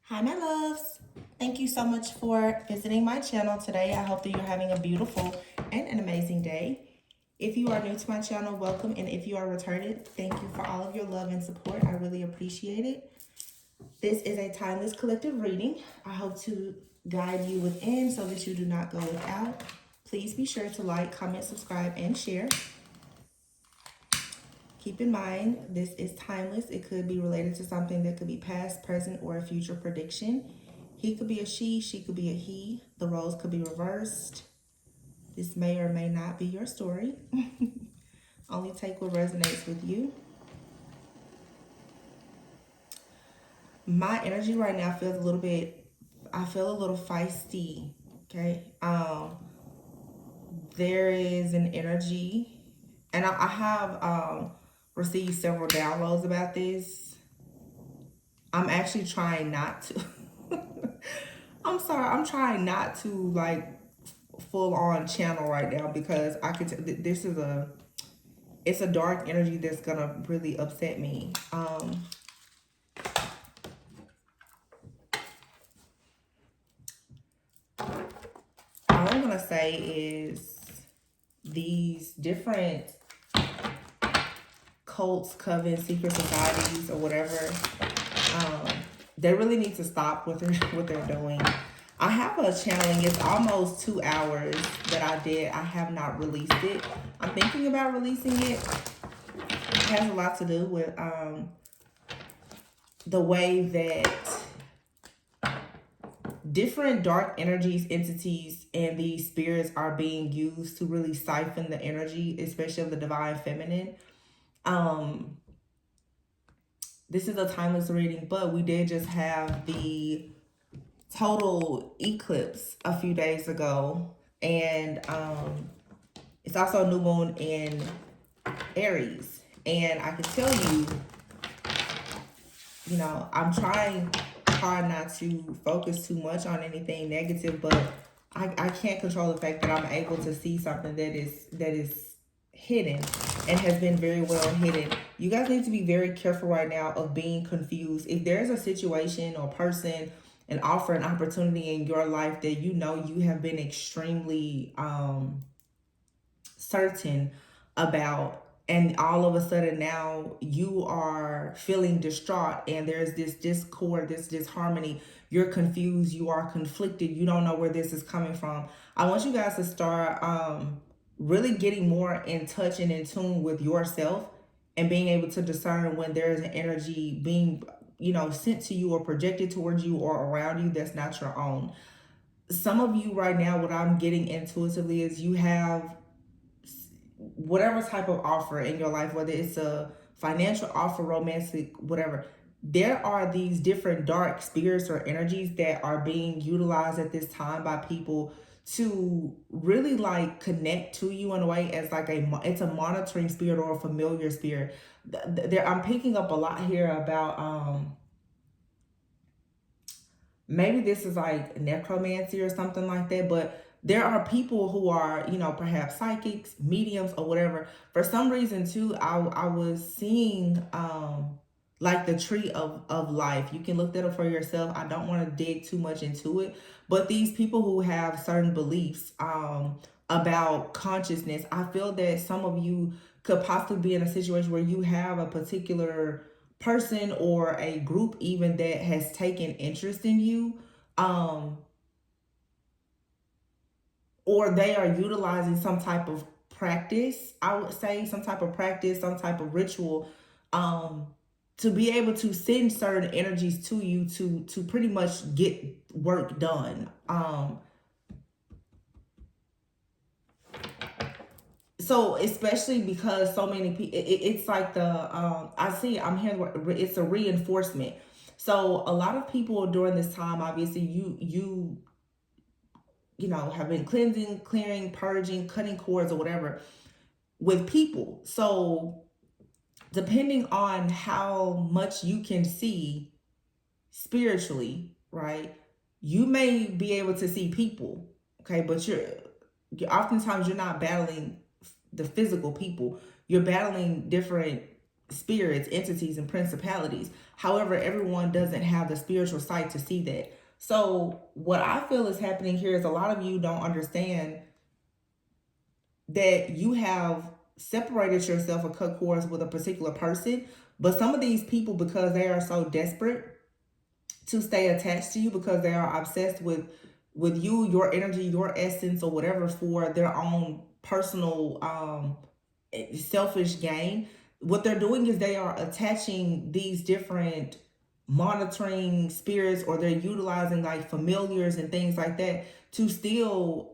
Hi, my loves. Thank you so much for visiting my channel today. I hope that you're having a beautiful and an amazing day. If you are new to my channel, welcome. And if you are returning, thank you for all of your love and support. I really appreciate it. This is a timeless collective reading. I hope to guide you within so that you do not go without. Please be sure to like, comment, subscribe, and share. Keep in mind, this is timeless. It could be related to something that could be past, present, or a future prediction. He could be a she could be a he. The roles could be reversed. This may or may not be your story. Only take what resonates with you. My energy right now feels I feel a little feisty. Okay. There is an energy, and I have received several downloads about this. I'm actually trying not to. I'm sorry. I'm trying not to like full on channel right now because I could. This is it's a dark energy that's gonna really upset me. All I'm gonna say is these different cults, covens, secret societies, or whatever. They really need to stop what they're doing. I have a channeling. It's almost 2 hours that I did. I have not released it. I'm thinking about releasing it. It has a lot to do with the way that different dark energies, entities, and these spirits are being used to really siphon the energy, especially of the divine feminine. This is a timeless reading, but we did just have the total eclipse a few days ago, and it's also a new moon in Aries. And I can tell you, I'm trying hard not to focus too much on anything negative, but I can't control the fact that I'm able to see something that is hidden and has been very well hidden. You guys need to be very careful right now of being confused. If there's a situation or person, an offer, an opportunity in your life that you have been extremely certain about, and all of a sudden now you are feeling distraught and there's this discord, this disharmony, you're confused, you are conflicted, you don't know where this is coming from. I want you guys to start really getting more in touch and in tune with yourself and being able to discern when there's an energy being sent to you or projected towards you or around you that's not your own. Some of you right now, what I'm getting intuitively is you have whatever type of offer in your life, whether it's a financial offer, romantic, whatever. There are these different dark spirits or energies that are being utilized at this time by people to really like connect to you in a way as like it's a monitoring spirit or a familiar spirit. I'm picking up a lot here about maybe this is like necromancy or something like that, but there are people who are, perhaps psychics, mediums, or whatever. For some reason too, I was seeing like the tree of life. You can look that up for yourself. I don't want to dig too much into it, but these people who have certain beliefs about consciousness, I feel that some of you could possibly be in a situation where you have a particular person or a group even that has taken interest in you, or they are utilizing some type of practice, I would say some type of practice, some type of ritual, to be able to send certain energies to you to pretty much get work done. So especially because so many people, it's like I'm hearing it's a reinforcement. So a lot of people during this time, obviously have been cleansing, clearing, purging, cutting cords or whatever with people. So depending on how much you can see spiritually, right, you may be able to see people, okay, but oftentimes you're not battling the physical people. You're battling different spirits, entities, and principalities. However, everyone doesn't have the spiritual sight to see that. So, what I feel is happening here is a lot of you don't understand that you have separated yourself or cut cords with a particular person. But some of these people, because they are so desperate to stay attached to you, because they are obsessed with you, your energy, your essence, or whatever, for their own personal selfish gain, what they're doing is they are attaching these different monitoring spirits, or they're utilizing like familiars and things like that to still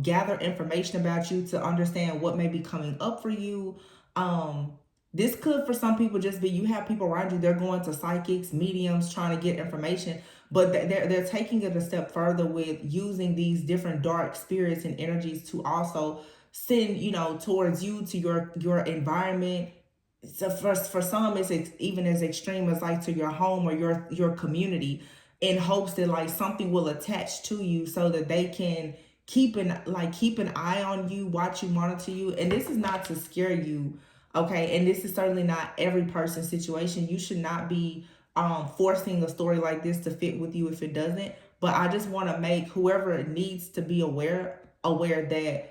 gather information about you, to understand what may be coming up for you. This could, for some people, just be you have people around you, they're going to psychics, mediums, trying to get information, but they're taking it a step further with using these different dark spirits and energies to also send, towards you, to your environment. So for some, it's even as extreme as like to your home or your community, in hopes that like something will attach to you so that they can keep an eye on you, watch you, monitor you. And this is not to scare you, okay? And this is certainly not every person's situation. You should not be forcing a story like this to fit with you if it doesn't. But I just want to make whoever needs to be aware that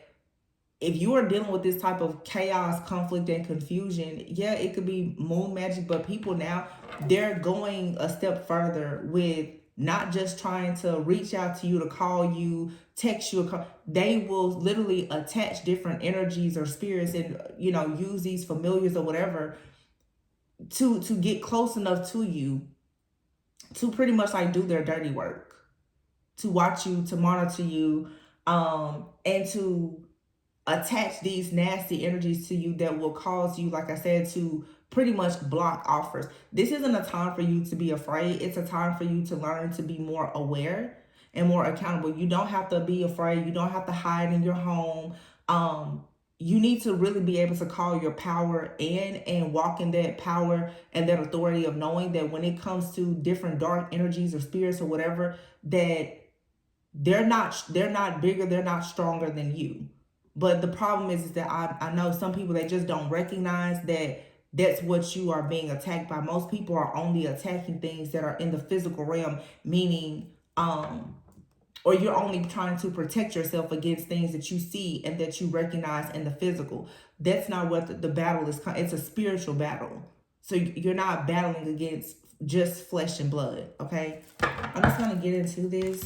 if you are dealing with this type of chaos, conflict, and confusion, yeah, it could be moon magic, but people now, they're going a step further with not just trying to reach out to you, to call you, text you. They will literally attach different energies or spirits, and use these familiars or whatever to get close enough to you to pretty much like do their dirty work, to watch you, to monitor you, and to attach these nasty energies to you that will cause you, like I said, to pretty much block offers. This isn't a time for you to be afraid. It's a time for you to learn to be more aware and more accountable. You don't have to be afraid. You don't have to hide in your home. You need to really be able to call your power in and walk in that power and that authority of knowing that when it comes to different dark energies or spirits or whatever, that they're not bigger, they're not stronger than you. But the problem is that I know some people, they just don't recognize that that's what you are being attacked by. Most people are only attacking things that are in the physical realm, meaning or you're only trying to protect yourself against things that you see and that you recognize in the physical. That's not what the battle is. It's a spiritual battle. So you're not battling against just flesh and blood, okay? I'm just gonna get into this.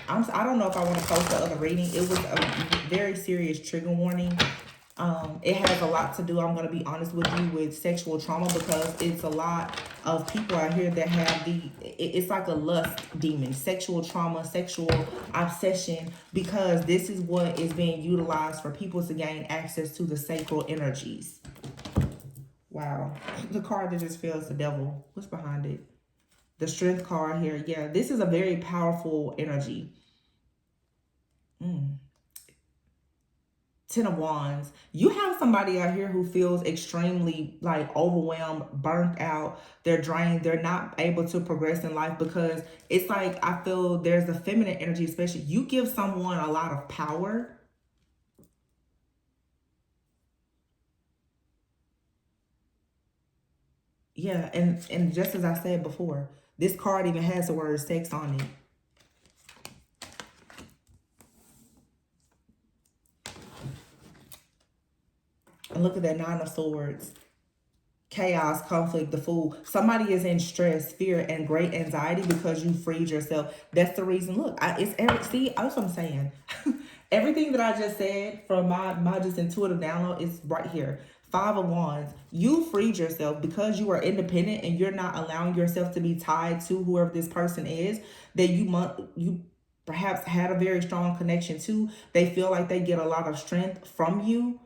I don't know if I want to post the other reading. It was a very serious trigger warning. It has a lot to do, I'm going to be honest with you, with sexual trauma, because it's a lot of people out here that have it's like a lust demon, sexual trauma, sexual obsession, because this is what is being utilized for people to gain access to the sacral energies. Wow. The card that just feels the devil. What's behind it? The strength card here. Yeah, this is a very powerful energy. Ten of Wands. You have somebody out here who feels extremely like overwhelmed, burnt out. They're drained. They're not able to progress in life, because it's like, I feel there's a feminine energy, especially. You give someone a lot of power. Yeah, and just as I said before, this card even has the word sex on it. And look at that Nine of Swords. Chaos, conflict, the Fool. Somebody is in stress, fear, and great anxiety because you freed yourself. That's the reason. Look, see, that's what I'm saying. Everything that I just said from my just intuitive download is right here. Five of Wands. You freed yourself because you are independent and you're not allowing yourself to be tied to whoever this person is that you perhaps had a very strong connection to. They feel like they get a lot of strength from you.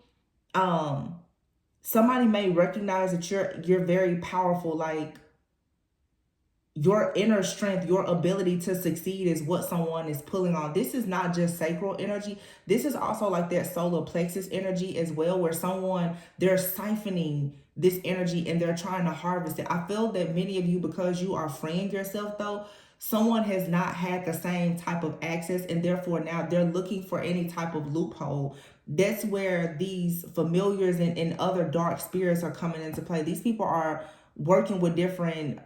Somebody may recognize that you're very powerful, like your inner strength, your ability to succeed is what someone is pulling on. This is not just sacral energy. This is also like that solar plexus energy as well, where they're siphoning this energy and they're trying to harvest it. I feel that many of you, because you are freeing yourself though, someone has not had the same type of access, and therefore now they're looking for any type of loophole. That's where these familiars and other dark spirits are coming into play. These people are working with different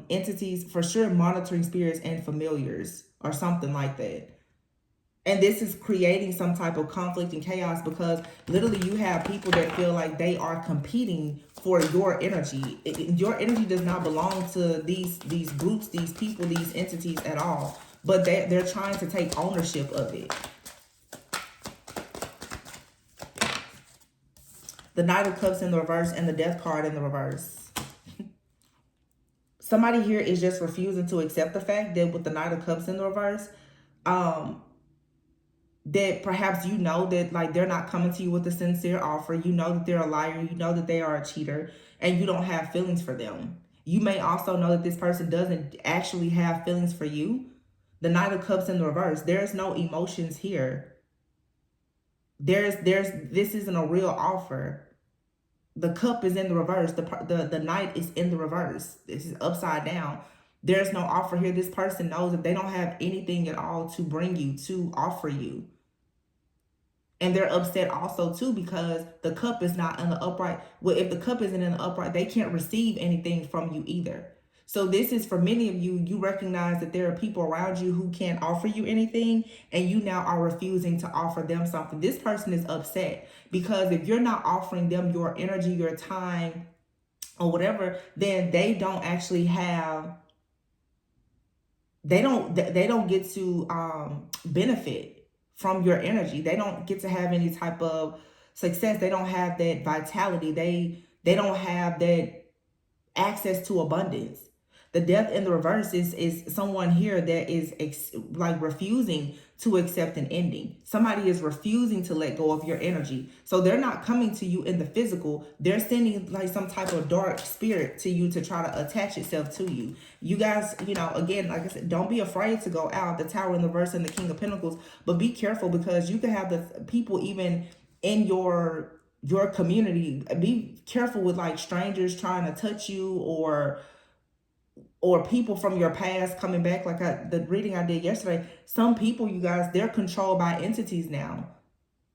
entities, for sure, monitoring spirits and familiars or something like that. And this is creating some type of conflict and chaos, because literally you have people that feel like they are competing for your energy. Your energy does not belong to these groups, these people, these entities at all. But they're trying to take ownership of it. The Knight of Cups in the reverse and the Death card in the reverse. Somebody here is just refusing to accept the fact that with the Knight of Cups in the reverse, that perhaps you know that like they're not coming to you with a sincere offer. You know that they're a liar. You know that they are a cheater, and you don't have feelings for them. You may also know that this person doesn't actually have feelings for you. The Knight of Cups in the reverse. There's no emotions here. This isn't a real offer. The cup is in the reverse. The knight is in the reverse. This is upside down. There's no offer here. This person knows that they don't have anything at all to bring you, to offer you. And they're upset also too, because the cup is not in the upright. Well, if the cup isn't in the upright, they can't receive anything from you either. So this is for many of you, you recognize that there are people around you who can't offer you anything, and you now are refusing to offer them something. This person is upset because if you're not offering them your energy, your time, or whatever, then they don't actually have, they don't get to benefit from your energy. They don't get to have any type of success. They don't have that vitality. They don't have that access to abundance. The Death in the reverse is someone here that is like refusing to accept an ending. Somebody is refusing to let go of your energy. So they're not coming to you in the physical. They're sending like some type of dark spirit to you to try to attach itself to you. You guys, you know, again, like I said, don't be afraid to go out. The Tower in the reverse and the King of Pentacles. But be careful, because you can have the people even in your community. Be careful with like strangers trying to touch you, or people from your past coming back. Like the reading I did yesterday, some people, you guys, they're controlled by entities now.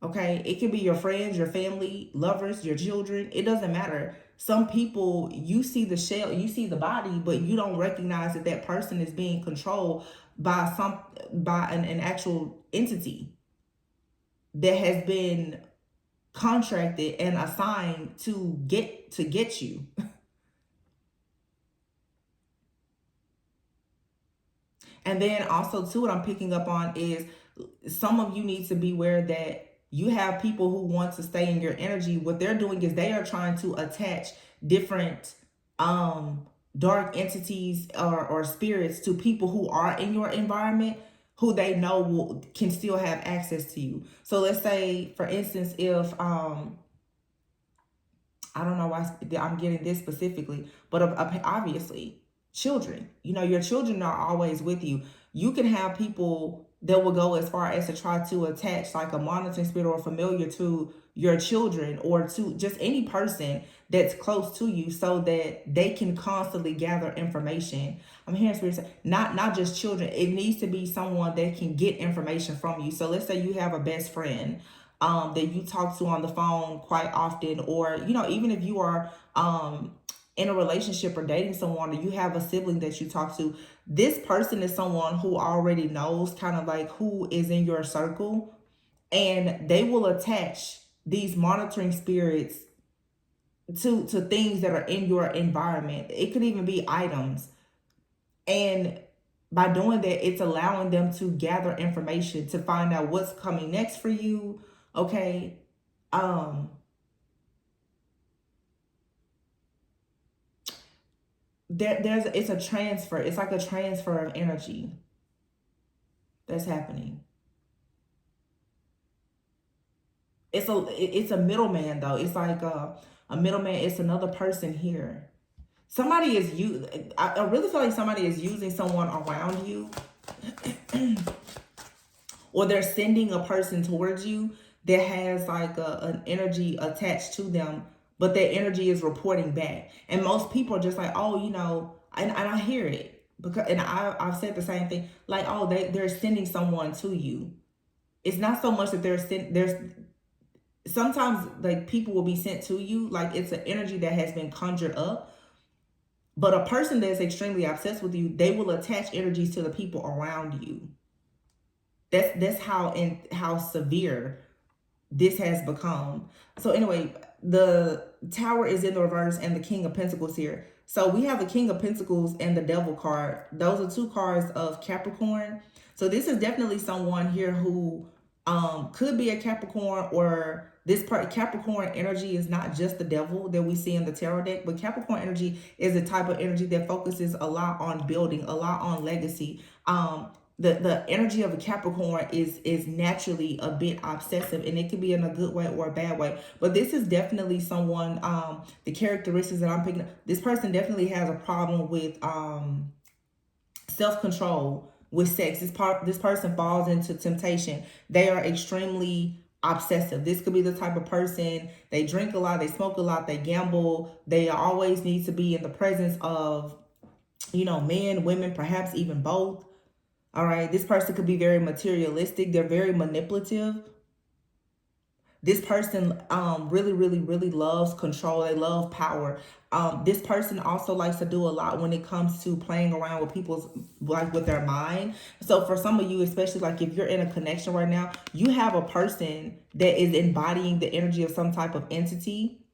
Okay, it can be your friends, your family, lovers, your children. It doesn't matter. Some people, you see the shell, you see the body, but you don't recognize that that person is being controlled by an actual entity that has been contracted and assigned to get you. And then also too, what I'm picking up on is some of you need to be aware that you have people who want to stay in your energy. What they're doing is they are trying to attach different dark entities or spirits to people who are in your environment, who they know can still have access to you. So let's say, for instance, if I don't know why I'm getting this specifically, but obviously children, you know, your children are always with you. You can have people that will go as far as to try to attach like a monitoring spirit or familiar to your children, or to just any person that's close to you, so that they can constantly gather information. I'm hearing spirit say, not just children. It needs to be someone that can get information from you. So let's say you have a best friend that you talk to on the phone quite often, or, you know, even if you are in a relationship or dating someone, or you have a sibling that you talk to, this person is someone who already knows kind of like who is in your circle, and they will attach these monitoring spirits to things that are in your environment. It could even be items. And by doing that, it's allowing them to gather information to find out what's coming next for you. Okay. It's a transfer. It's like a transfer of energy that's happening. It's a middleman though. It's like a middleman. It's another person here. Somebody is I really feel like somebody is using someone around you, or they're sending a person towards you that has like an energy attached to them, but that energy is reporting back. And most people are just like, oh, and I hear it because, and I've said the same thing, like, oh, they're sending someone to you. It's not so much that there's sometimes like people will be sent to you, like it's an energy that has been conjured up. But a person that's extremely obsessed with you, they will attach energies to the people around you. That's how severe this has become. So anyway, the Tower is in the reverse and the King of Pentacles here. So we have the King of Pentacles and the Devil card. Those are two cards of Capricorn. So this is definitely someone here who could be a Capricorn, or this part Capricorn energy is not just the devil that we see in the tarot deck, but Capricorn energy is a type of energy that focuses a lot on building, a lot on legacy. The energy of a Capricorn is naturally a bit obsessive, and it can be in a good way or a bad way. But this is definitely someone, the characteristics that I'm picking up, this person definitely has a problem with self-control with sex. This person falls into temptation. They are extremely obsessive. This could be the type of person, they drink a lot, they smoke a lot, they gamble, they always need to be in the presence of, men, women, perhaps even both. All right, this person could be very materialistic. They're very manipulative. This person really, really, really loves control. They love power. This person also likes to do a lot when it comes to playing around with people's, like with their mind. So for some of you, especially like if you're in a connection right now, you have a person that is embodying the energy of some type of entity.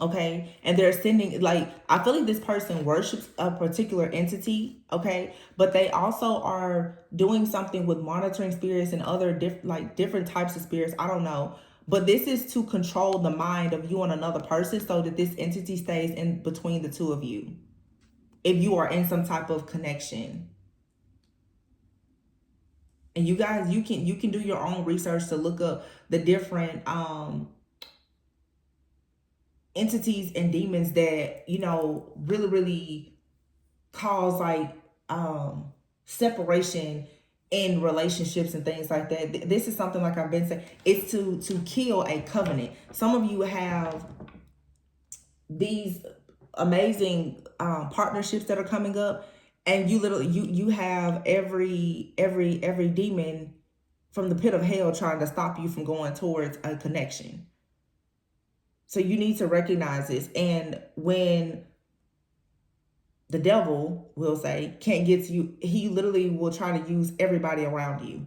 Okay, and they're sending, like, I feel like this person worships a particular entity. Okay, but they also are doing something with monitoring spirits and other different types of spirits. I don't know, but this is to control the mind of you and another person so that this entity stays in between the two of you, if you are in some type of connection. And you guys, you can do your own research to look up the different entities and demons that really, really cause like separation in relationships and things like that. This is something, like I've been saying, it's to kill a covenant. Some of you have these amazing partnerships that are coming up, and you literally you have every demon from the pit of hell trying to stop you from going towards a connection. So you need to recognize this. And when the devil, will say, can't get to you, he literally will try to use everybody around you.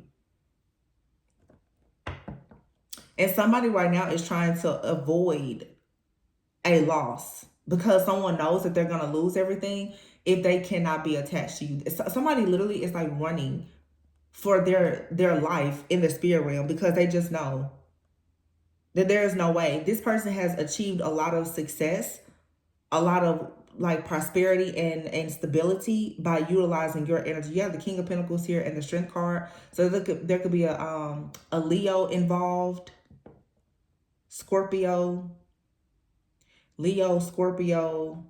And somebody right now is trying to avoid a loss because someone knows that they're going to lose everything if they cannot be attached to you. Somebody literally is like running for their life in the spirit realm because they just know that there is no way. This person has achieved a lot of success, a lot of like prosperity and stability by utilizing your energy. You have the King of Pentacles here and the Strength card. So there could be a Leo involved. Scorpio. Leo, Scorpio.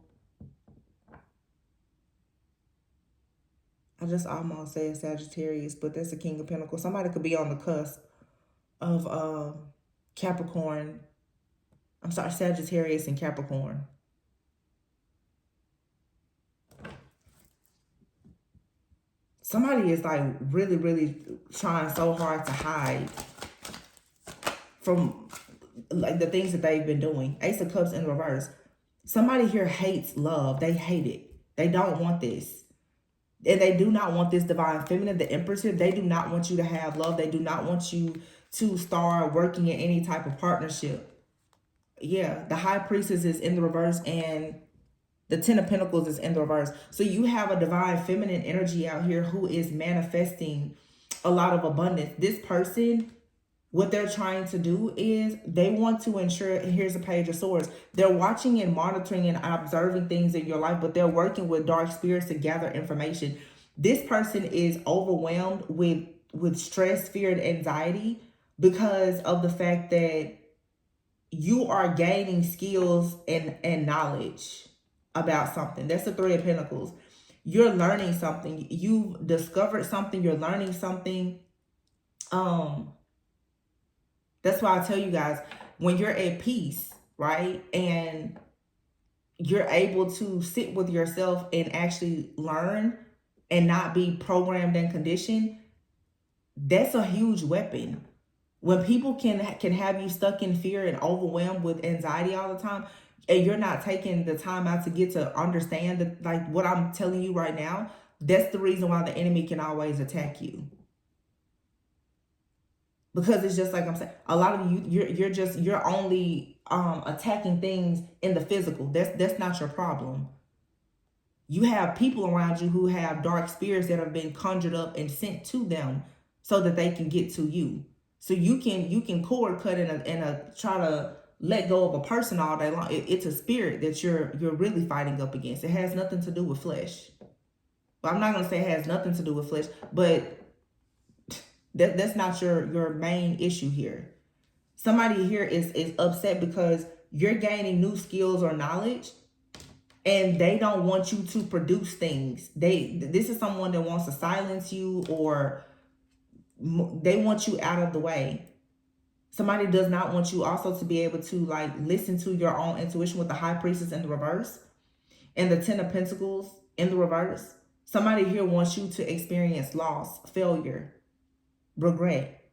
I just almost said Sagittarius, but that's the King of Pentacles. Somebody could be on the cusp of Capricorn. I'm sorry, Sagittarius and Capricorn. Somebody is like really, really trying so hard to hide from like the things that they've been doing. Ace of Cups in reverse. Somebody here hates love. They hate it. They don't want this. And they do not want this divine feminine, the Empress here. They do not want you to have love. They do not want you to start working in any type of partnership. Yeah, the High Priestess is in the reverse and the Ten of Pentacles is in the reverse. So you have a divine feminine energy out here who is manifesting a lot of abundance. This person, what they're trying to do is they want to ensure, and here's a Page of Swords, they're watching and monitoring and observing things in your life, but they're working with dark spirits to gather information. This person is overwhelmed with stress, fear, and anxiety because of the fact that you are gaining skills and knowledge about something. That's the Three of Pentacles. You're learning something. You've discovered something. You're learning something. That's why I tell you guys, when you're at peace, right? And you're able to sit with yourself and actually learn and not be programmed and conditioned, that's a huge weapon. When people can have you stuck in fear and overwhelmed with anxiety all the time, and you're not taking the time out to get to understand that, like what I'm telling you right now, that's the reason why the enemy can always attack you. Because it's just like I'm saying, a lot of you, you're only attacking things in the physical. That's not your problem. You have people around you who have dark spirits that have been conjured up and sent to them so that they can get to you. So you can cord cut and try to let go of a person all day long. It's a spirit that you're really fighting up against. It has nothing to do with flesh. Well, I'm not gonna say it has nothing to do with flesh, but that's not your main issue here. Somebody here is upset because you're gaining new skills or knowledge, and they don't want you to produce things. This is someone that wants to silence you, or they want you out of the way. Somebody does not want you also to be able to like listen to your own intuition, with the High Priestess in the reverse and the Ten of Pentacles in the reverse. Somebody here wants you to experience loss, failure, regret,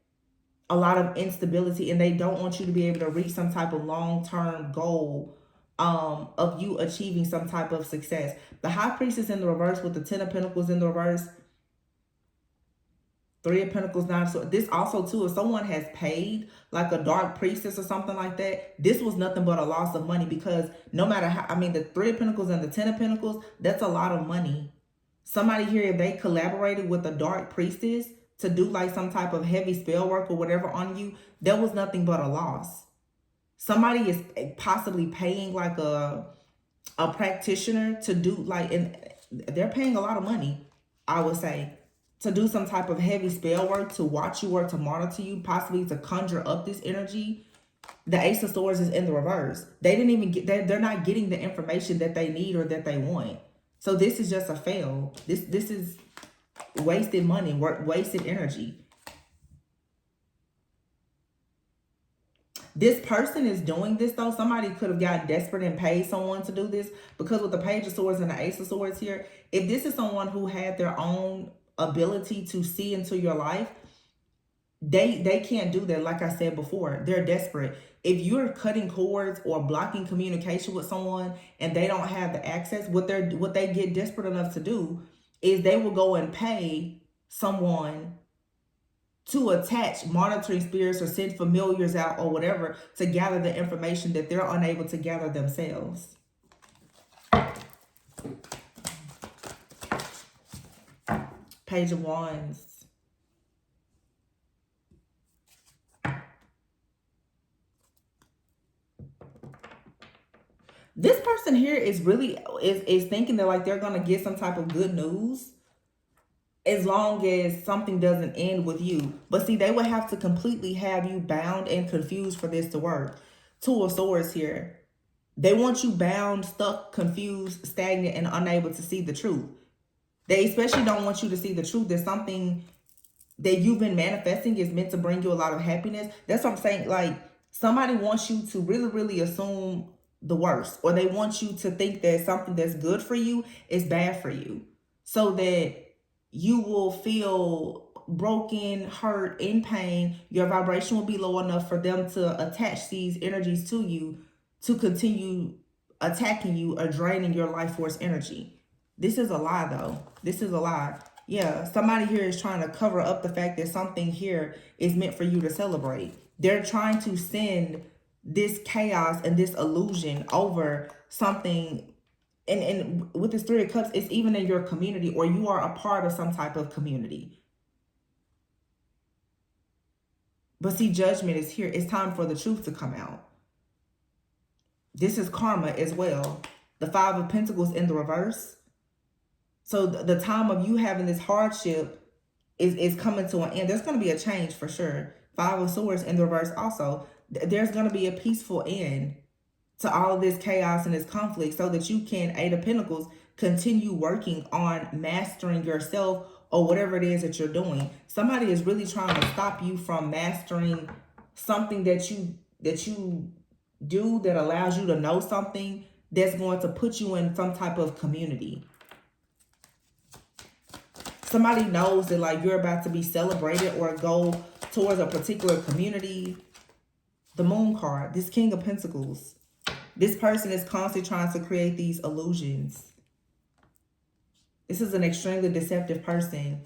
a lot of instability, and they don't want you to be able to reach some type of long-term goal of you achieving some type of success. The High Priestess in the reverse with the Ten of Pentacles in the reverse, Three of Pentacles, Nine. So this also too, if someone has paid like a dark priestess or something like that, this was nothing but a loss of money, because no matter how, I mean, the Three of Pentacles and the Ten of Pentacles, that's a lot of money. Somebody here, if they collaborated with a dark priestess to do like some type of heavy spell work or whatever on you, that was nothing but a loss. Somebody is possibly paying like a practitioner to do like, and they're paying a lot of money, I would say, to do some type of heavy spell work, to watch you or to monitor you, possibly to conjure up this energy. The Ace of Swords is in the reverse. They didn't even get, they're not getting the information that they need or that they want. So this is just a fail. This is wasted money, wasted energy. This person is doing this though. Somebody could have got desperate and paid someone to do this, because with the Page of Swords and the Ace of Swords here, if this is someone who had their own ability to see into your life, they can't do that. Like I said before, they're desperate. If you're cutting cords or blocking communication with someone and they don't have the access, what they get desperate enough to do is they will go and pay someone to attach monitoring spirits or send familiars out or whatever to gather the information that they're unable to gather themselves. Page of Wands. This person here is really is thinking that like they're gonna get some type of good news as long as something doesn't end with you. But see, they would have to completely have you bound and confused for this to work. Two of Swords here. They want you bound, stuck, confused, stagnant, and unable to see the truth. They especially don't want you to see the truth. There's something that you've been manifesting is meant to bring you a lot of happiness. That's what I'm saying. Like, somebody wants you to really, really assume the worst, or they want you to think that something that's good for you is bad for you, so that you will feel broken, hurt, in pain. Your vibration will be low enough for them to attach these energies to you to continue attacking you or draining your life force energy. This is a lie though. This is a lie. Yeah, somebody here is trying to cover up the fact that something here is meant for you to celebrate. They're trying to send this chaos and this illusion over something. And with this Three of Cups, it's even in your community, or you are a part of some type of community. But see, Judgment is here. It's time for the truth to come out. This is karma as well. The Five of Pentacles in the reverse. So the time of you having this hardship is coming to an end. There's going to be a change for sure. Five of Swords in the reverse also. There's going to be a peaceful end to all of this chaos and this conflict, so that you can, Eight of Pentacles, continue working on mastering yourself or whatever it is that you're doing. Somebody is really trying to stop you from mastering something that you dude that allows you to know something that's going to put you in some type of community. Somebody knows that like you're about to be celebrated or go towards a particular community. The Moon card, this King of Pentacles. This person is constantly trying to create these illusions. This is an extremely deceptive person.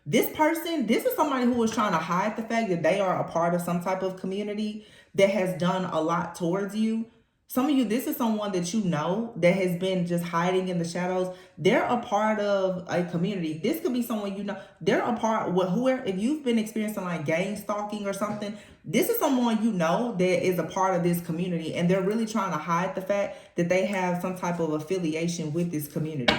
This person, this is somebody who is trying to hide the fact that they are a part of some type of community that has done a lot towards you. Some of you, this is someone that you know that has been just hiding in the shadows. They're a part of a community. This could be someone you know. They're a part of whoever, if you've been experiencing like gang stalking or something, this is someone you know that is a part of this community. And they're really trying to hide the fact that they have some type of affiliation with this community.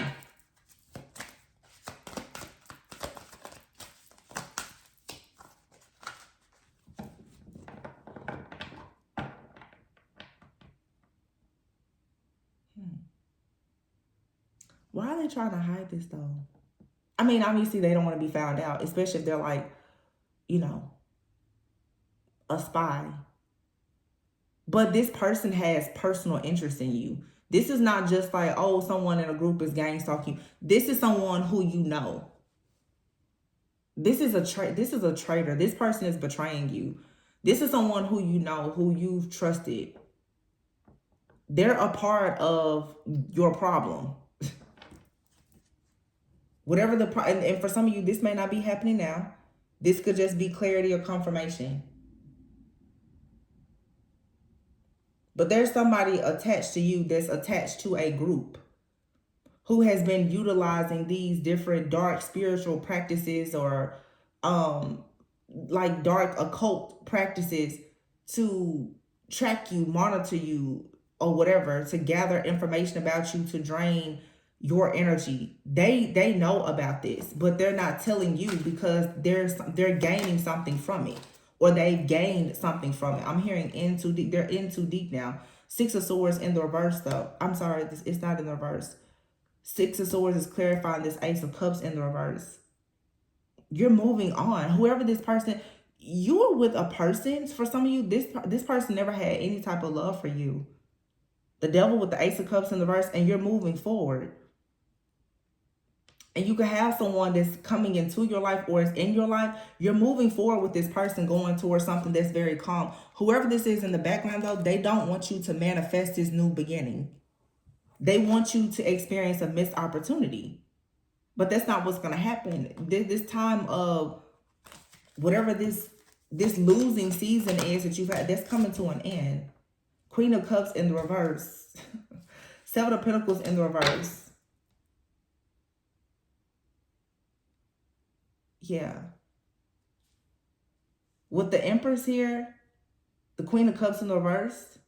Why are they trying to hide this though? I mean, obviously they don't want to be found out, especially if they're like, you know, a spy. But this person has personal interest in you. This is not just like, oh, someone in a group is gang stalking. This is someone who you know. This is a traitor. This person is betraying you. This is someone who you know, who you've trusted. They're a part of your problem. Whatever the and for some of you, this may not be happening now. This could just be clarity or confirmation. But there's somebody attached to you that's attached to a group who has been utilizing these different dark spiritual practices or like dark occult practices to track you, monitor you, or whatever, to gather information about you, to drain your energy. They know about this, but they're not telling you because they're gaining something from it, or they've gained something from it. I'm hearing in too deep. They're in too deep now. Six of Swords in the reverse though. I'm sorry, it's not in the reverse. Six of Swords is clarifying this Ace of Cups in the reverse. You're moving on. Whoever this person, you're with a person. For some of you, this person never had any type of love for you. The Devil with the Ace of Cups in the reverse, and you're moving forward. And you can have someone that's coming into your life or is in your life. You're moving forward with this person, going towards something that's very calm. Whoever this is in the background, though, they don't want you to manifest this new beginning. They want you to experience a missed opportunity. But that's not what's going to happen. This time of whatever this losing season is that you've had, that's coming to an end. Queen of Cups in the reverse. Seven of Pentacles in the reverse. Yeah. With the Empress here, the Queen of Cups in the reverse.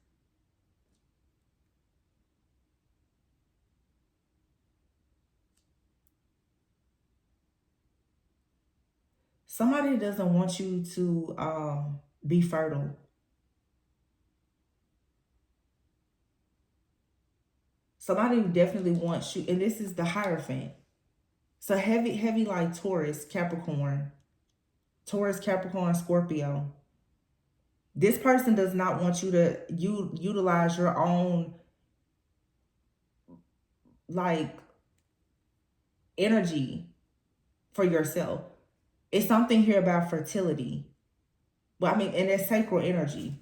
Somebody doesn't want you to be fertile. Somebody definitely wants you, and this is the Hierophant. So heavy like Taurus, Capricorn. Taurus, Capricorn, Scorpio. This person does not want you to utilize your own like energy for yourself. It's something here about fertility. Well, I mean, and it's sacral energy.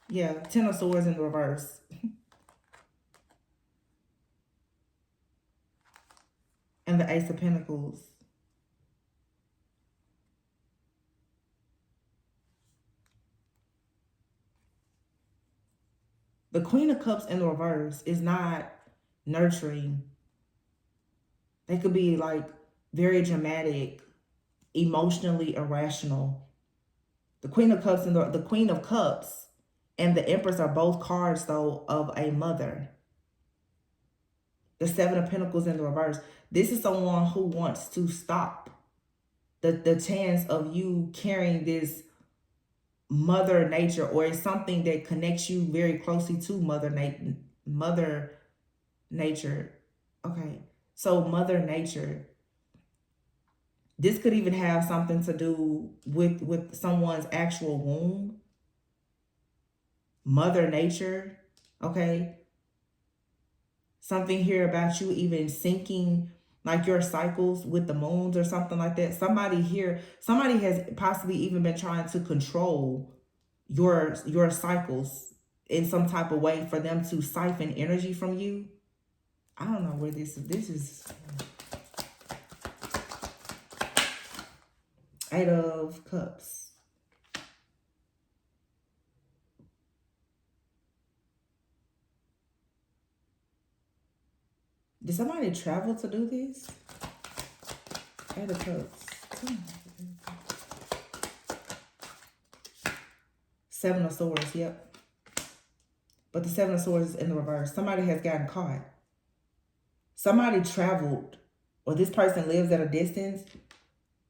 Yeah, Ten of Swords in the reverse. And the Ace of Pentacles. The Queen of Cups in the reverse is not nurturing. They could be like very dramatic, emotionally irrational. The Queen of Cups and the Queen of Cups and the Empress are both cards, though, of a mother. The Seven of Pentacles in the reverse. This is someone who wants to stop the chance of you carrying this mother nature, or it's something that connects you very closely to mother nature. Okay, so mother nature. This could even have something to do with someone's actual womb, mother nature, okay? Something here about you even syncing like your cycles with the moons or something like that. Somebody here, somebody has possibly even been trying to control your cycles in some type of way for them to siphon energy from you. I don't know where this is. Eight of Cups. Did somebody travel to do this? Eight of Cups. Seven of Swords, yep. But the Seven of Swords is in the reverse. Somebody has gotten caught. Somebody traveled, or this person lives at a distance.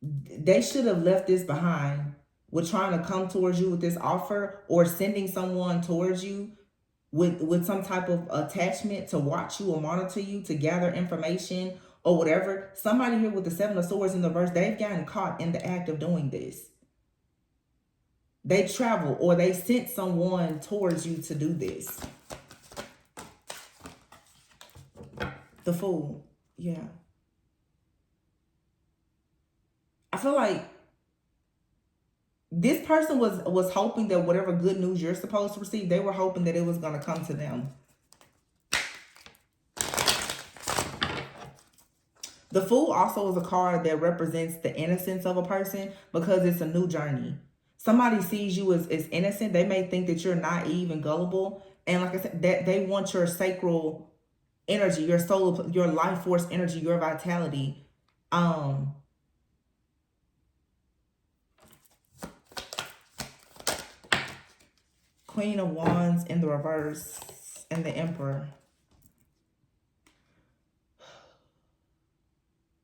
They should have left this behind with trying to come towards you with this offer, or sending someone towards you with some type of attachment to watch you or monitor you, to gather information or whatever. Somebody here with the Seven of Swords in the verse, they've gotten caught in the act of doing this. They travel or they sent someone towards you to do this. The Fool. Yeah. I feel like this person was hoping that whatever good news you're supposed to receive, they were hoping that it was going to come to them. The Fool also is a card that represents the innocence of a person, because it's a new journey. Somebody sees you as innocent. They may think that you're naive and gullible. And like I said, that they want your sacral energy, your soul, your life force energy, your vitality. Queen of Wands in the reverse and the Emperor.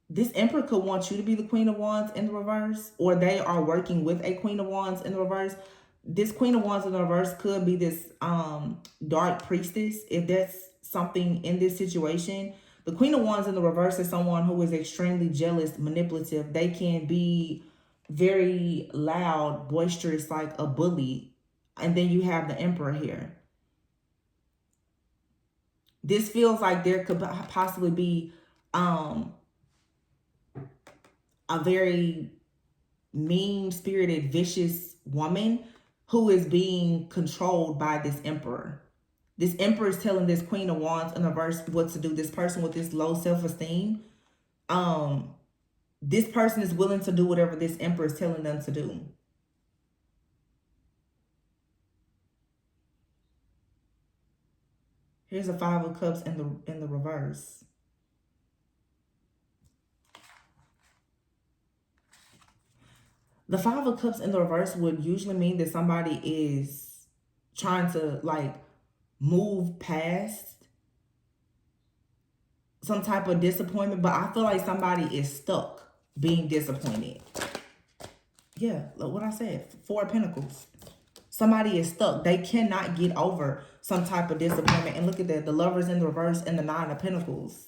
This Emperor could want you to be the Queen of Wands in the reverse, or they are working with a Queen of Wands in the reverse. This Queen of Wands in the reverse could be this dark priestess, if that's something in this situation. The Queen of Wands in the reverse is someone who is extremely jealous, manipulative. They can be very loud, boisterous, like a bully. And then you have the Emperor here. This feels like there could possibly be a very mean-spirited, vicious woman who is being controlled by this Emperor. This Emperor is telling this Queen of Wands in the verse what to do. This person with this low self-esteem, this person is willing to do whatever this Emperor is telling them to do. Here's a Five of Cups in the reverse. The Five of Cups in the reverse would usually mean that somebody is trying to like move past some type of disappointment, but I feel like somebody is stuck being disappointed. Yeah, look what I said. Four of Pentacles. Somebody is stuck. They cannot get over some type of disappointment. And look at that. The Lovers in the reverse and the Nine of Pentacles.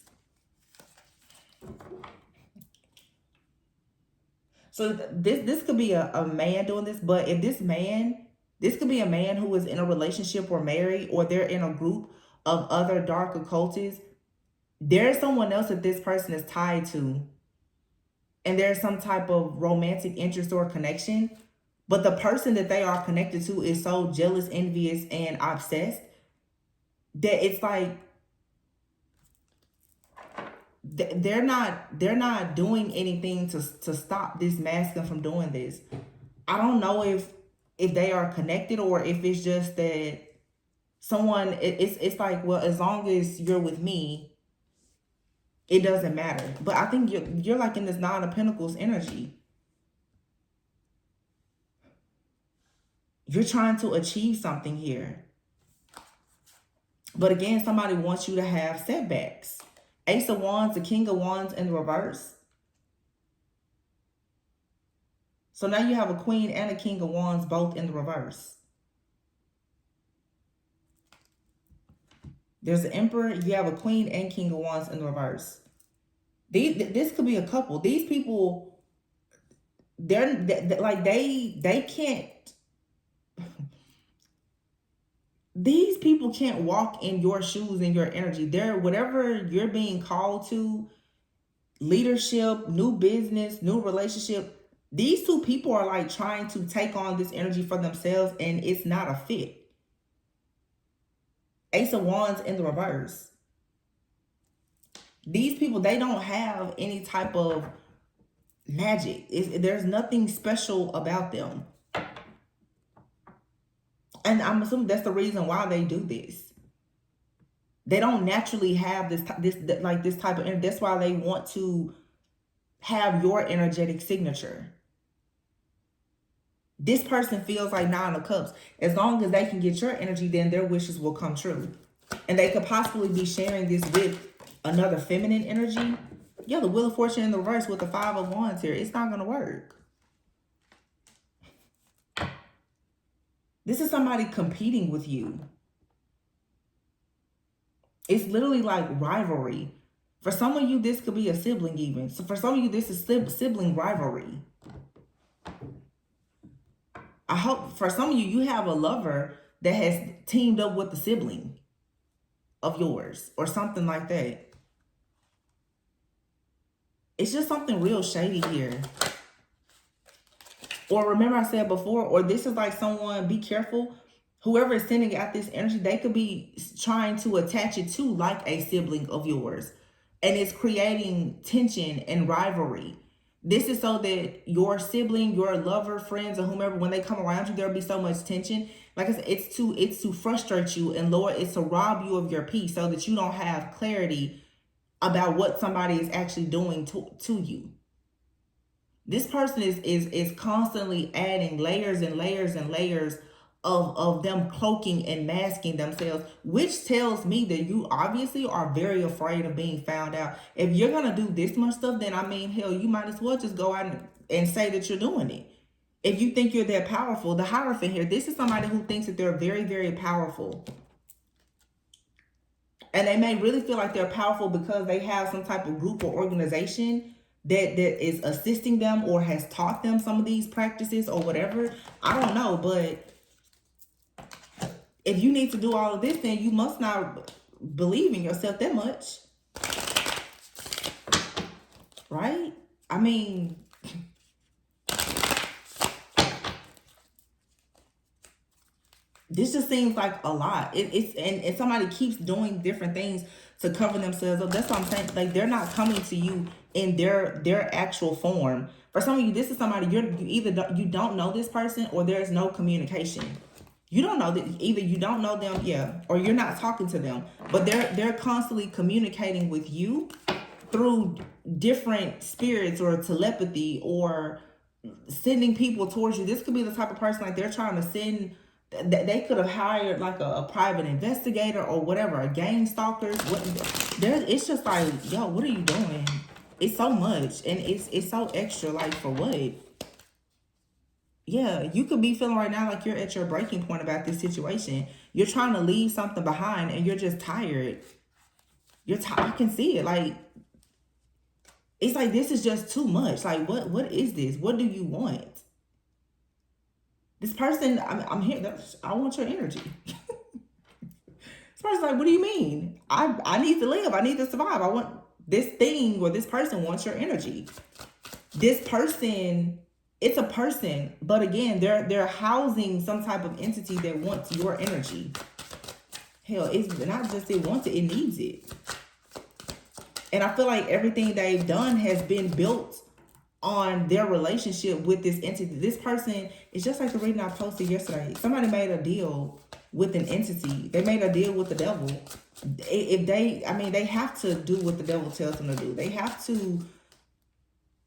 So this could be a man doing this. But if this could be a man who is in a relationship or married, or they're in a group of other dark occultists. There's someone else that this person is tied to. And there's some type of romantic interest or connection. But the person that they are connected to is so jealous, envious, and obsessed that it's like they're not doing anything to stop this masculine from doing this. I don't know if they are connected, or if it's just that someone it's like, well, as long as you're with me, it doesn't matter. But I think you're like in this Nine of Pentacles energy. You're trying to achieve something here. But again, somebody wants you to have setbacks. Ace of Wands, the King of Wands in the reverse. So now you have a Queen and a King of Wands both in the reverse. There's an Emperor. You have a Queen and King of Wands in the reverse. This could be a couple. These people like they can't, these people can't walk in your shoes and your energy. They're whatever you're being called to, leadership, new business, new relationship. These two people are like trying to take on this energy for themselves, and it's not a fit. Ace of Wands in the reverse. These people, they don't have any type of magic. There's nothing special about them. And I'm assuming that's the reason why they do this. They don't naturally have this type of energy. That's why they want to have your energetic signature. This person feels like Nine of Cups. As long as they can get your energy, then their wishes will come true. And they could possibly be sharing this with another feminine energy. Yeah, the Wheel of Fortune in the reverse with the Five of Wands here. It's not going to work. This is somebody competing with you. It's literally like rivalry. For some of you, this could be a sibling even. So for some of you, this is sibling rivalry. I hope for some of you, you have a lover that has teamed up with the sibling of yours or something like that. It's just something real shady here. Or remember I said before, or this is like someone, be careful. Whoever is sending out this energy, they could be trying to attach it to like a sibling of yours. And it's creating tension and rivalry. This is so that your sibling, your lover, friends, or whomever, when they come around you, there'll be so much tension. Like I said, it's to frustrate you, and Lord, it's to rob you of your peace so that you don't have clarity about what somebody is actually doing to you. This person is constantly adding layers and layers and layers of them cloaking and masking themselves, which tells me that you obviously are very afraid of being found out. If you're going to do this much stuff, then I mean, hell, you might as well just go out and say that you're doing it. If you think you're that powerful, the Hierophant here, this is somebody who thinks that they're very, very powerful. And they may really feel like they're powerful because they have some type of group or organization that is assisting them or has taught them some of these practices or whatever. I don't know, but if you need to do all of this, then you must not believe in yourself that much. Right? I mean, this just seems like a lot. And somebody keeps doing different things to cover themselves up. That's what I'm saying. Like, they're not coming to you in their actual form. For some of you, this is somebody you don't know this person, or there's no communication. You don't know that either. You don't know them, yeah, or you're not talking to them, but they're constantly communicating with you through different spirits or telepathy or sending people towards you. This could be the type of person like they're trying to send. They could have hired like a private investigator or whatever, a gang stalkers. It's just like, yo, what are you doing? It's so much, and it's so extra. Like, for what? Yeah, you could be feeling right now like you're at your breaking point about this situation. You're trying to leave something behind, and you're just tired. You're tired. I can see it. Like, it's like this is just too much. Like, what is this? What do you want? This person, I'm here. I want your energy. This person's like, what do you mean? I need to live. I need to survive. I want this thing, or this person wants your energy. This person, it's a person, but again, they're housing some type of entity that wants your energy. Hell, it's not just it wants it, it needs it. And I feel like everything they've done has been built on their relationship with this entity. This person is just like the reading I posted yesterday. Somebody made a deal with an entity. They made a deal with the devil. If they have to do what the devil tells them to do. They have to,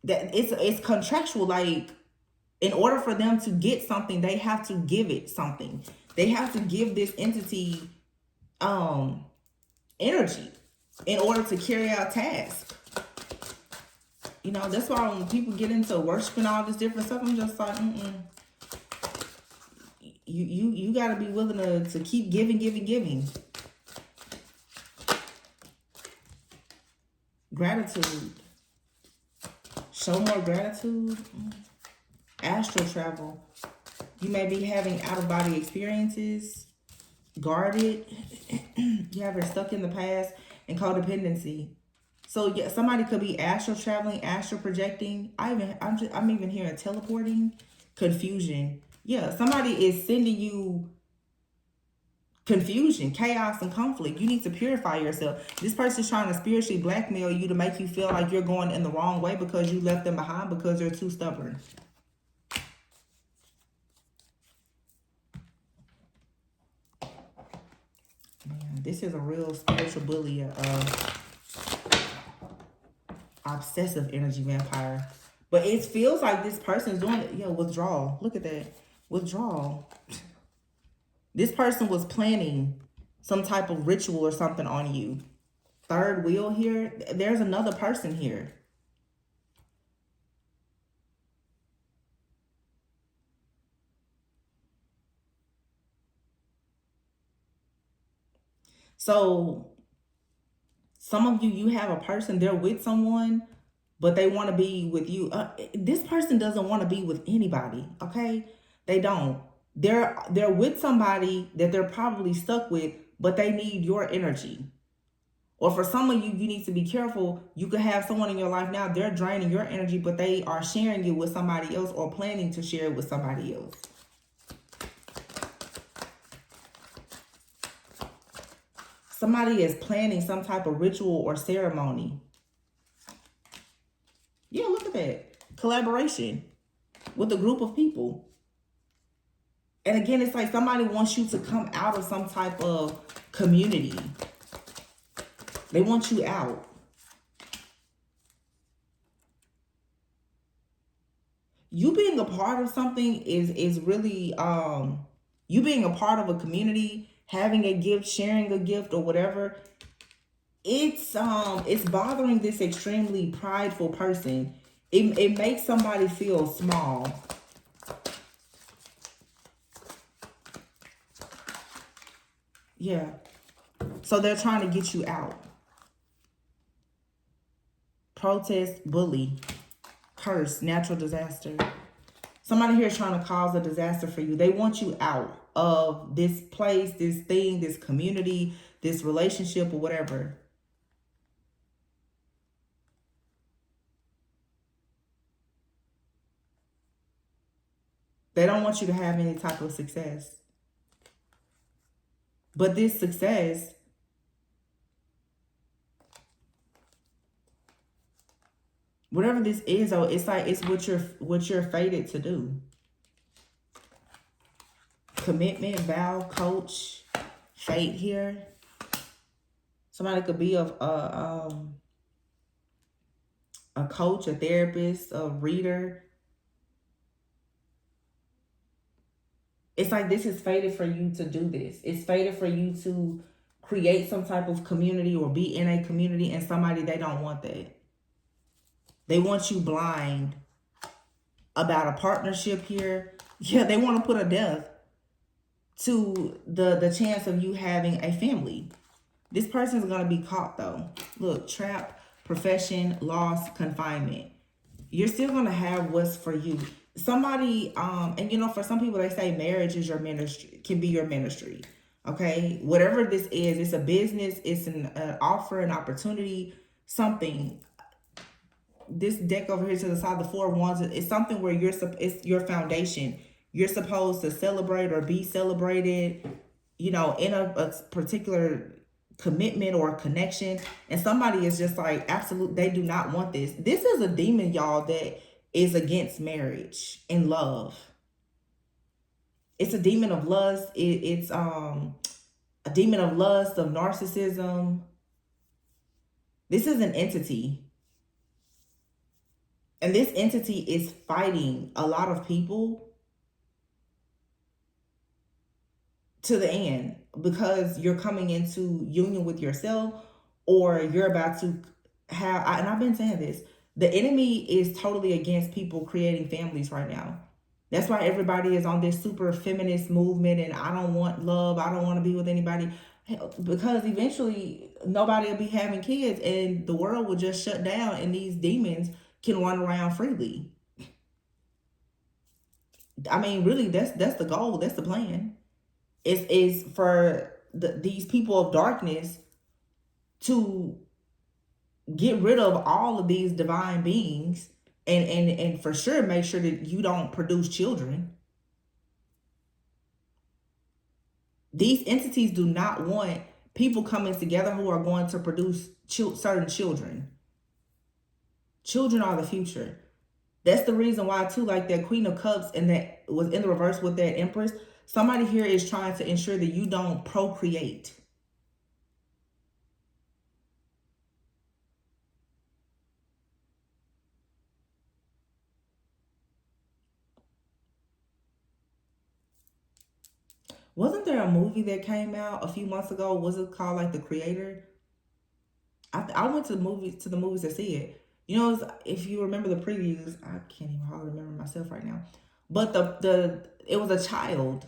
that it's contractual. Like, in order for them to get something, they have to give it something. They have to give this entity energy in order to carry out tasks. You know, that's why when people get into worshiping all this different stuff, I'm just like, you got to be willing to keep giving. Gratitude. Show more gratitude. astral travel. You may be having out-of-body experiences, guarded. You have her stuck in the past, and codependency. So yeah, somebody could be astral traveling, astral projecting. I'm even hearing teleporting, confusion. Yeah, somebody is sending you confusion, chaos, and conflict. You need to purify yourself. This person's trying to spiritually blackmail you to make you feel like you're going in the wrong way because you left them behind because they're too stubborn. Man, this is a real spiritual bully, obsessive energy vampire. But it feels like this person's doing it. Yeah, withdrawal. Look at that. Withdrawal. This person was planning some type of ritual or something on you. Third wheel here. There's another person here. So some of you, you have a person, they're with someone, but they want to be with you. This person doesn't want to be with anybody, okay? They don't. They're with somebody that they're probably stuck with, but they need your energy. Or for some of you, you need to be careful. You could have someone in your life now, they're draining your energy, but they are sharing it with somebody else or planning to share it with somebody else. Somebody is planning some type of ritual or ceremony. Yeah, look at that. Collaboration with a group of people. And again, it's like somebody wants you to come out of some type of community. They want you out. You being a part of something is really you being a part of a community, having a gift, sharing a gift or whatever. It's bothering this extremely prideful person. It makes somebody feel small. Yeah. So they're trying to get you out. Protest, bully, curse, natural disaster. Somebody here is trying to cause a disaster for you. They want you out of this place, this thing, this community, this relationship or whatever. They don't want you to have any type of success. But this success, whatever this is, though, it's like it's what you're fated to do. Commitment, vow, coach, fate here. Somebody could be a coach, a therapist, a reader. It's like this is fated for you to do this. It's fated for you to create some type of community or be in a community, and somebody, they don't want that. They want you blind about a partnership here. Yeah, they want to put a death to the chance of you having a family. This person's going to be caught though. Look, trap, profession, loss, confinement. You're still going to have what's for you. Somebody, and you know, for some people, they say marriage is your ministry, can be your ministry. Okay. Whatever this is, it's a business, it's an offer, an opportunity, something. This deck over here to the side, the Four of Wands, it's something where it's your foundation. You're supposed to celebrate or be celebrated, you know, in a particular commitment or connection. And somebody is just like, absolute, they do not want this. This is a demon, y'all, that is against marriage and love. It's a demon of lust. It's a demon of lust, of narcissism. This is an entity. And this entity is fighting a lot of people to the end because you're coming into union with yourself, or you're about to have, and I've been saying this, the enemy is totally against people creating families right now. That's why everybody is on this super feminist movement and I don't want love, I don't want to be with anybody, because eventually nobody will be having kids and the world will just shut down and these demons can run around freely. I mean, really, that's the goal. That's the plan. Is for these people of darkness to get rid of all of these divine beings, and for sure make sure that you don't produce children. These entities do not want people coming together who are going to produce certain children. Children are the future. That's the reason why too, like that Queen of Cups and that was in the reverse with that Empress. Somebody here is trying to ensure that you don't procreate. Wasn't there a movie that came out a few months ago? Was it called like The Creator? I went to the movies to see it. You know, if you remember the previews, I can't even hardly remember myself right now. But the it was a child.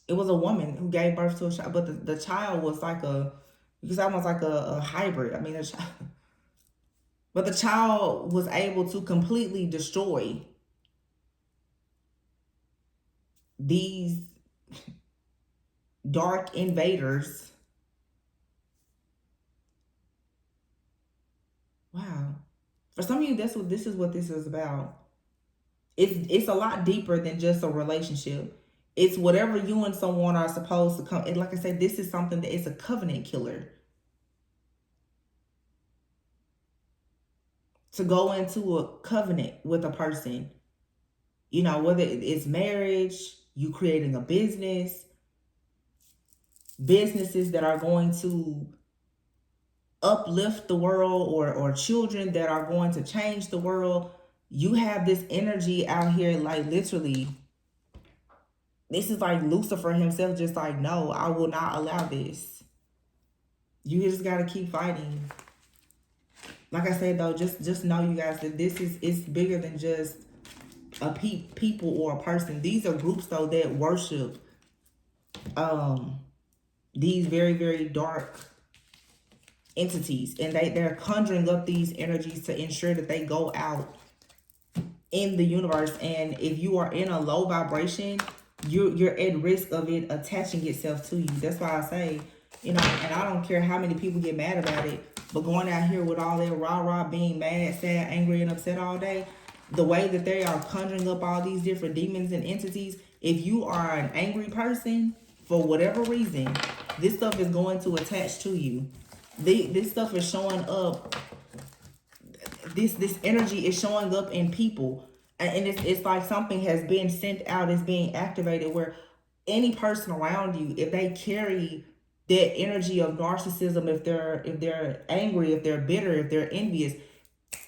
It was a woman who gave birth to a child, but the child was like because almost like a hybrid. I mean, but the child was able to completely destroy these dark invaders. Wow. For some of you, that's what this is about. It's a lot deeper than just a relationship. It's whatever you and someone are supposed to come. And like I said, this is something that is a covenant killer. To go into a covenant with a person, you know, whether it's marriage, you creating a businesses that are going to uplift the world, or children that are going to change the world. You have this energy out here, like literally, this is like Lucifer himself, just like, no, I will not allow this. You just got to keep fighting. Like I said though, just know, you guys, that this is, it's bigger than just a people or a person. These are groups though that worship these very, very dark entities, and they're conjuring up these energies to ensure that they go out in the universe. And if you are in a low vibration, you're at risk of it attaching itself to you. That's why I say, you know, and I don't care how many people get mad about it, but going out here with all that rah-rah, being mad, sad, angry, and upset all day, the way that they are conjuring up all these different demons and entities, if you are an angry person, for whatever reason, this stuff is going to attach to you. This stuff is showing up. This energy is showing up in people, and it's like something has been sent out, it's being activated, where any person around you, if they carry that energy of narcissism, if they're angry, if they're bitter, if they're envious,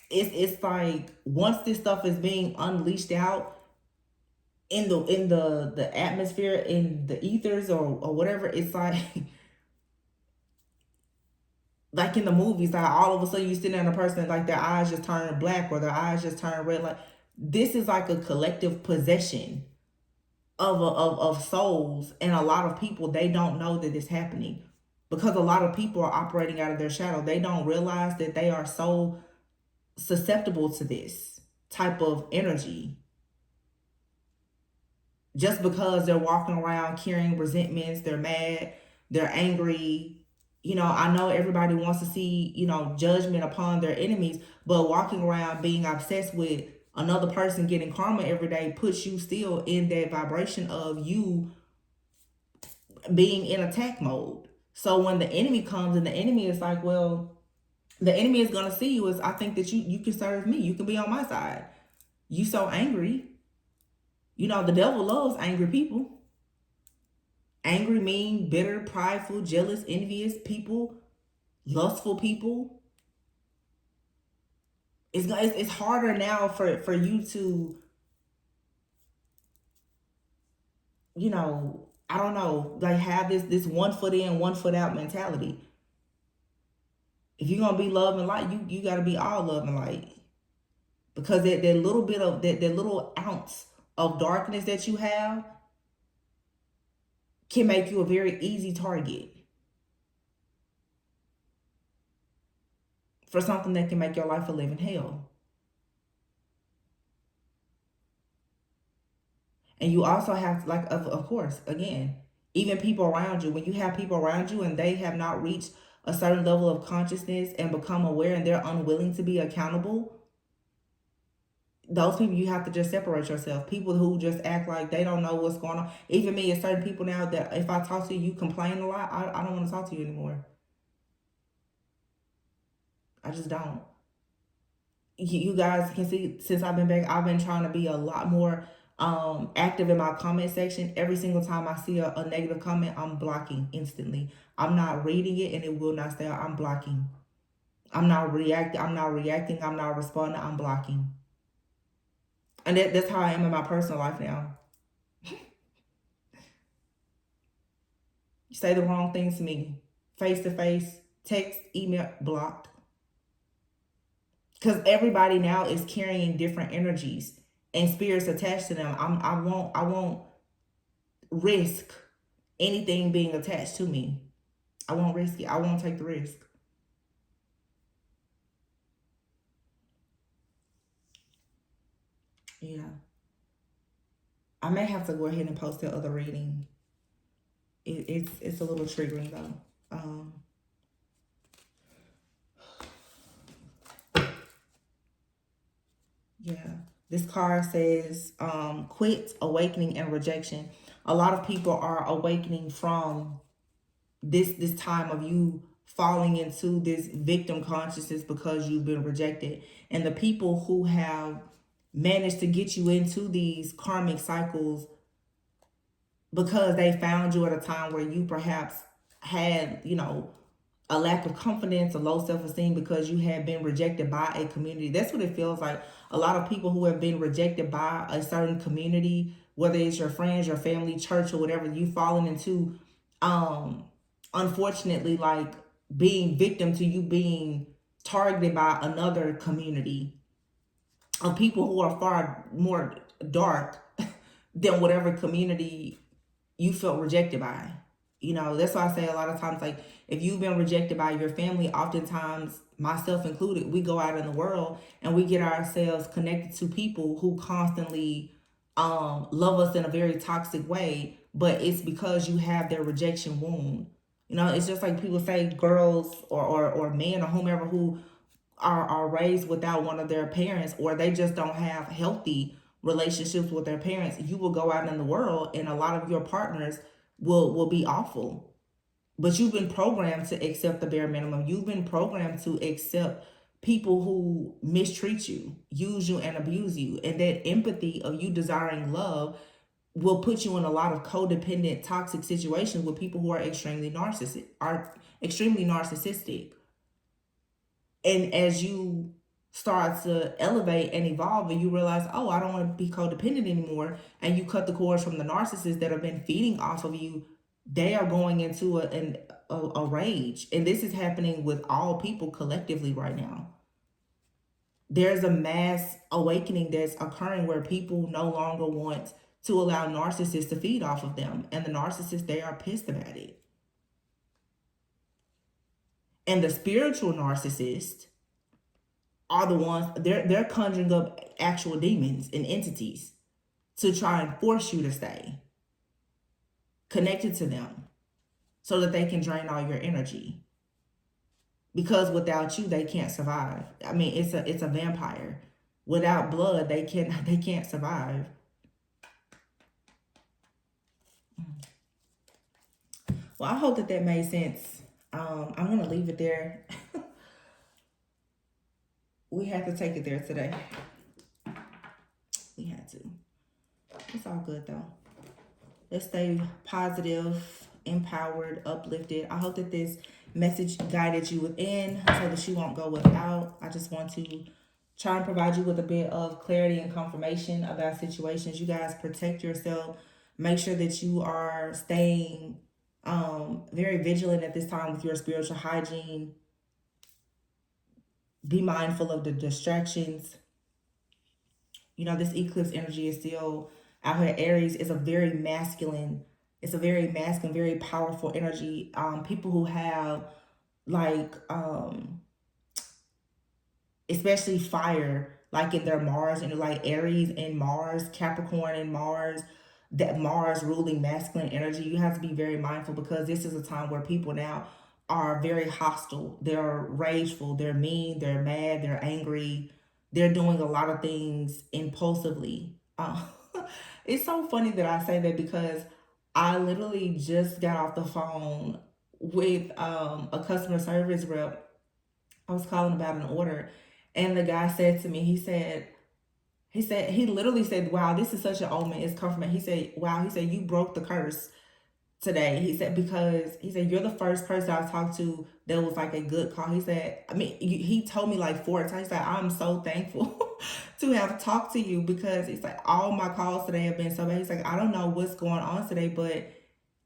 it's like once this stuff is being unleashed out in the atmosphere, in the ethers, or whatever, it's like like in the movies, like all of a sudden you sit there and a person, like their eyes just turn black or their eyes just turn red. Like this is like a collective possession of souls, and a lot of people, they don't know that it's happening, because a lot of people are operating out of their shadow. They don't realize that they are so susceptible to this type of energy, just because they're walking around carrying resentments, they're mad, they're angry. You know, I know everybody wants to see, you know, judgment upon their enemies, but walking around being obsessed with another person getting karma every day puts you still in that vibration of you being in attack mode. So when the enemy comes, and the enemy is like, well, the enemy is going to see you as, I think that you can serve me. You can be on my side. You so angry. You know, the devil loves angry people. Angry, mean, bitter, prideful, jealous, envious people, lustful people. It's harder now for you to, you know, I don't know, like have this 1 foot in, 1 foot out mentality. If you're gonna be love and light, you gotta be all love and light. Because that little bit of that little ounce of darkness that you have can make you a very easy target for something that can make your life a living hell. And you also have to, like, of course, again, even people around you, when you have people around you and they have not reached a certain level of consciousness and become aware and they're unwilling to be accountable, those people you have to just separate yourself. People who just act like they don't know what's going on. Even me, it's certain people now that if I talk to you, you complain a lot. I don't want to talk to you anymore. I just don't. You guys can see since I've been back, I've been trying to be a lot more active in my comment section. Every single time I see a negative comment, I'm blocking instantly. I'm not reading it and it will not stay. I'm blocking. I'm not reacting. I'm not reacting. I'm not responding. I'm blocking. And that's how I am in my personal life now. You say the wrong things to me, face to face, text, email, blocked. Because everybody now is carrying different energies and spirits attached to them. I won't risk anything being attached to me. I won't risk it. I won't take the risk. Yeah. I may have to go ahead and post the other reading. It's a little triggering though. Yeah. This card says quit, awakening, and rejection. A lot of people are awakening from this time of you falling into this victim consciousness because you've been rejected. And the people who have managed to get you into these karmic cycles because they found you at a time where you perhaps had, a lack of confidence, a low self-esteem because you had been rejected by a community. That's what it feels like. A lot of people who have been rejected by a certain community, whether it's your friends, your family, church, or whatever, you've fallen into, unfortunately, like being victim to you being targeted by another community of people who are far more dark than whatever community you felt rejected by. That's why I say a lot of times, like, if you've been rejected by your family, oftentimes, myself included, we go out in the world and we get ourselves connected to people who constantly love us in a very toxic way, but it's because you have their rejection wound. It's just like people say girls or men or whomever who are raised without one of their parents, or they just don't have healthy relationships with their parents. You will go out in the world and a lot of your partners will be awful, but you've been programmed to accept the bare minimum. You've been programmed to accept people who mistreat you, use you, and abuse you. And that empathy of you desiring love will put you in a lot of codependent toxic situations with people who are extremely narcissistic. And as you start to elevate and evolve and you realize, oh, I don't want to be codependent anymore, and you cut the cords from the narcissists that have been feeding off of you, they are going into a rage. And this is happening with all people collectively right now. There's a mass awakening that's occurring where people no longer want to allow narcissists to feed off of them. And the narcissists, they are pissed about it. And the spiritual narcissists are the ones, they're conjuring up actual demons and entities to try and force you to stay connected to them so that they can drain all your energy. Because without you, they can't survive. I mean, it's a vampire. Without blood, they can't survive. Well, I hope that made sense. I'm gonna leave it there. We had to take it there today. We had to. It's all good though. Let's stay positive, empowered, uplifted. I hope that this message guided you within so that you won't go without. I just want to try and provide you with a bit of clarity and confirmation about situations. You guys protect yourself. Make sure that you are staying very vigilant at this time with your spiritual hygiene. Be mindful of the distractions. This eclipse energy is still out here. Aries is a very masculine, very powerful energy. People who have like especially fire like in their Mars, and like Aries and Mars, Capricorn and Mars, that Mars ruling masculine energy, you have to be very mindful, because this is a time where people now are very hostile. They're rageful, they're mean, they're mad, they're angry. They're doing a lot of things impulsively. It's so funny that I say that, because I literally just got off the phone with a customer service rep. I was calling about an order, and the guy said to me, he literally said, "Wow, this is such an omen. It's confirmation." He said, "Wow," he said, "you broke the curse today." He said, "Because," he said, "you're the first person I've talked to that was like a good call." He said, I mean, he told me like 4 times. He's like, "I'm so thankful to have talked to you," because it's like all my calls today have been so bad. He's like, "I don't know what's going on today, but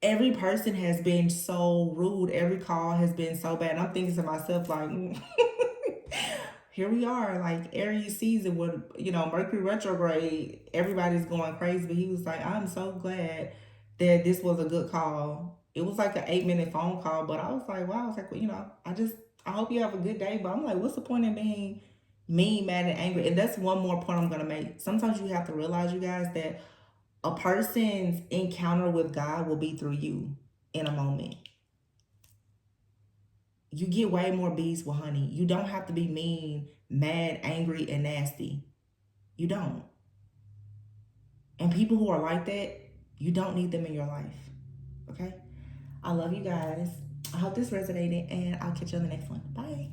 every person has been so rude. Every call has been so bad." And I'm thinking to myself, like, here we are, like Aries season with, Mercury retrograde. Everybody's going crazy. But he was like, "I'm so glad that this was a good call." It was like an 8-minute phone call, but I was like, wow. I was like, well, I hope you have a good day. But I'm like, what's the point in being mean, mad, and angry? And that's one more point I'm gonna make. Sometimes you have to realize, you guys, that a person's encounter with God will be through you in a moment. You get way more bees with honey. You don't have to be mean, mad, angry, and nasty. You don't. And people who are like that, you don't need them in your life. Okay? I love you guys. I hope this resonated, and I'll catch you on the next one. Bye.